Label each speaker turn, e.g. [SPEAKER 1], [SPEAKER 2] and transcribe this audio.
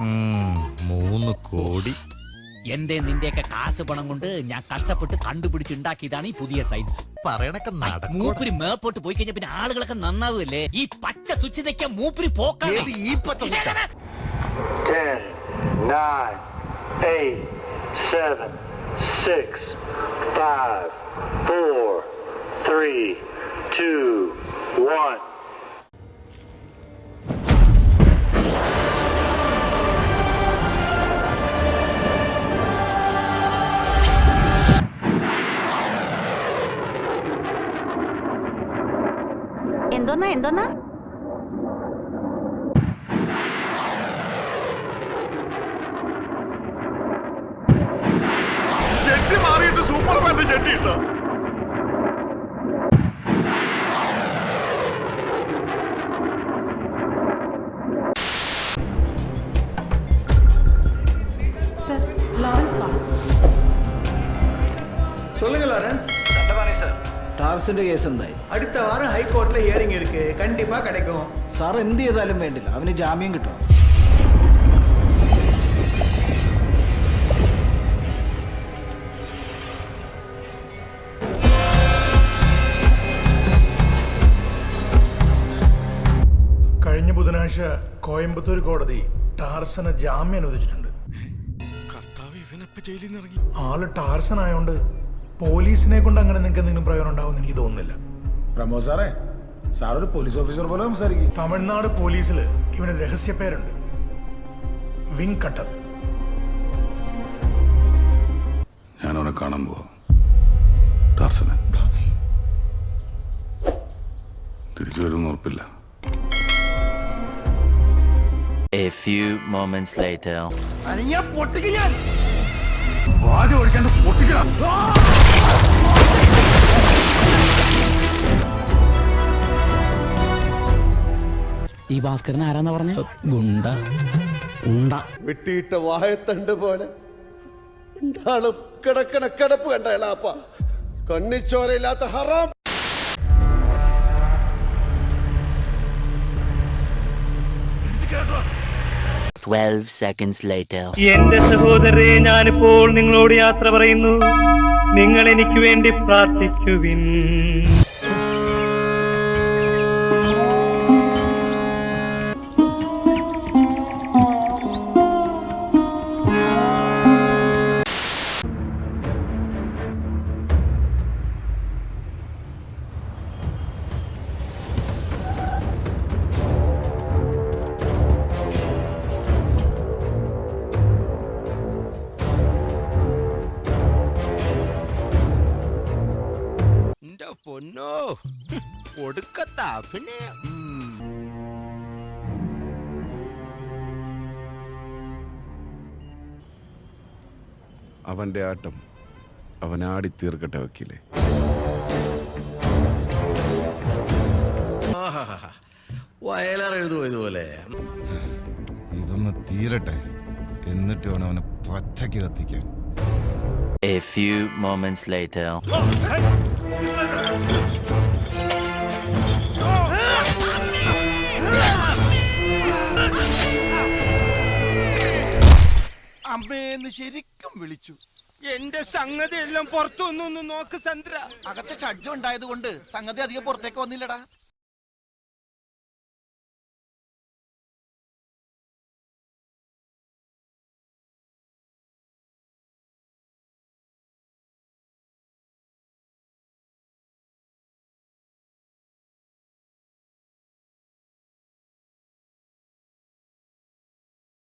[SPEAKER 1] 3 കോടി.
[SPEAKER 2] എന്റെ നിന്റെയൊക്കെ കാശ് പണം കൊണ്ട് ഞാൻ കഷ്ടപ്പെട്ട് കണ്ടുപിടിച്ചുണ്ടാക്കിയതാണ് ഈ പുതിയ സൈറ്റ്സ്.
[SPEAKER 1] പറയണൊക്കെ നടക്കും.
[SPEAKER 2] മൂപ്പര് മേപ്പോട്ട് പോയി കഴിഞ്ഞാൽ പിന്നെ ആളുകളൊക്കെ നന്നാവുമല്ലേ? ഈ പച്ച സ്വിച്ച് തെക്കാൻ മൂപ്പര് പോക്കാണ്.
[SPEAKER 1] ഈ പച്ച സ്വിച്ചാ?
[SPEAKER 3] 10, 9, 8, 7, 6, 5, 4, 3, 2, 1.
[SPEAKER 4] എന്തോന്നാ
[SPEAKER 5] ജെട്ടി മാറിയിട്ട് സൂപ്പർമാന്റെ ജെട്ടി ഇട്ടോ?
[SPEAKER 6] சொல்லுங்க லாரன்ஸ்.
[SPEAKER 7] சார்
[SPEAKER 6] ടാർസിന്റെ കേസ് എന്തായി?
[SPEAKER 8] അടുത്ത വാരം ഹൈക്കോർട്ടിലെ ഹിയറിംഗ് ഇருக்கு. കണ്ടിപ്പാ കിടക്കും.
[SPEAKER 6] സാർ എന്ത് ചെയ്താലും വേണ്ടില്ല, അവന് ജാമ്യം കിട്ടും.
[SPEAKER 5] കഴിഞ്ഞ ബുധനാഴ്ച കോയമ്പത്തൂർ കോടതി ടാർസന് ജാമ്യം അനുവദിച്ചിട്ടുണ്ട്. ആള് ടാർസൻ ആയോണ്ട് പോലീസിനെ കൊണ്ട് അങ്ങനെ നിങ്ങൾക്ക് എന്തെങ്കിലും പ്രയോജനം ഉണ്ടാവും എനിക്ക് തോന്നുന്നില്ല.
[SPEAKER 9] പ്രമോദ് സാറേ, സാർ ഒരു പോലീസ് ഓഫീസർ പോലെ സംസാരിക്കും.
[SPEAKER 5] തമിഴ്നാട് പോലീസില് ഇവന് രഹസ്യ പേരുണ്ട്, വിങ് കട്ടർ.
[SPEAKER 9] ഞാനവനെ കാണാൻ പോവാ. ടാർസനെ തിരിച്ചു വരുമെന്ന് ഉറപ്പില്ല.
[SPEAKER 10] A few moments later.
[SPEAKER 9] വാച ഓടിക്കാണ്ട് പൊട്ടിക്കണം.
[SPEAKER 2] ഈ ഭാസ്കരൻ ആരാന്നാ പറഞ്ഞ? ഗുണ്ട ഉണ്ട
[SPEAKER 8] വെട്ടിയിട്ട വായത്തണ്ട് പോലെ ആളും കിടക്കണ കിടപ്പ് കണ്ടപ്പ കണ്ണിച്ചോരയില്ലാത്ത ഹറാം.
[SPEAKER 10] 12 seconds later.
[SPEAKER 7] എന്റെ സഹോദരരെ, ഞാനിപ്പോൾ നിങ്ങളോട് യാത്ര പറയുന്നു. നിങ്ങൾ എനിക്ക് വേണ്ടി പ്രാർത്ഥിക്കുവിൻ.
[SPEAKER 1] പൊന്നോ, കൊടുക്കത്ത അഭിനയം.
[SPEAKER 9] അവന്റെ ആട്ടം അവൻ ആടി തീർക്കട്ടെ വക്കീലെ.
[SPEAKER 1] വയലാർ എഴുതുമോ ഇതുപോലെ?
[SPEAKER 9] ഇതൊന്ന് തീരട്ടെ, എന്നിട്ട് വേണം അവനെ പച്ചയ്ക്ക് കത്തിക്കാൻ.
[SPEAKER 10] A few moments later.
[SPEAKER 1] അമ്മേന്ന് ശരിക്കും വിളിച്ചു. എന്റെ സംഗതി എല്ലാം പുറത്തു വന്നു നോക്ക് ചന്ദ്ര.
[SPEAKER 8] അകത്തെ ഷഡ്ജം ഉണ്ടായത് കൊണ്ട് സംഗതി അധികം പുറത്തേക്ക് വന്നില്ലടാ.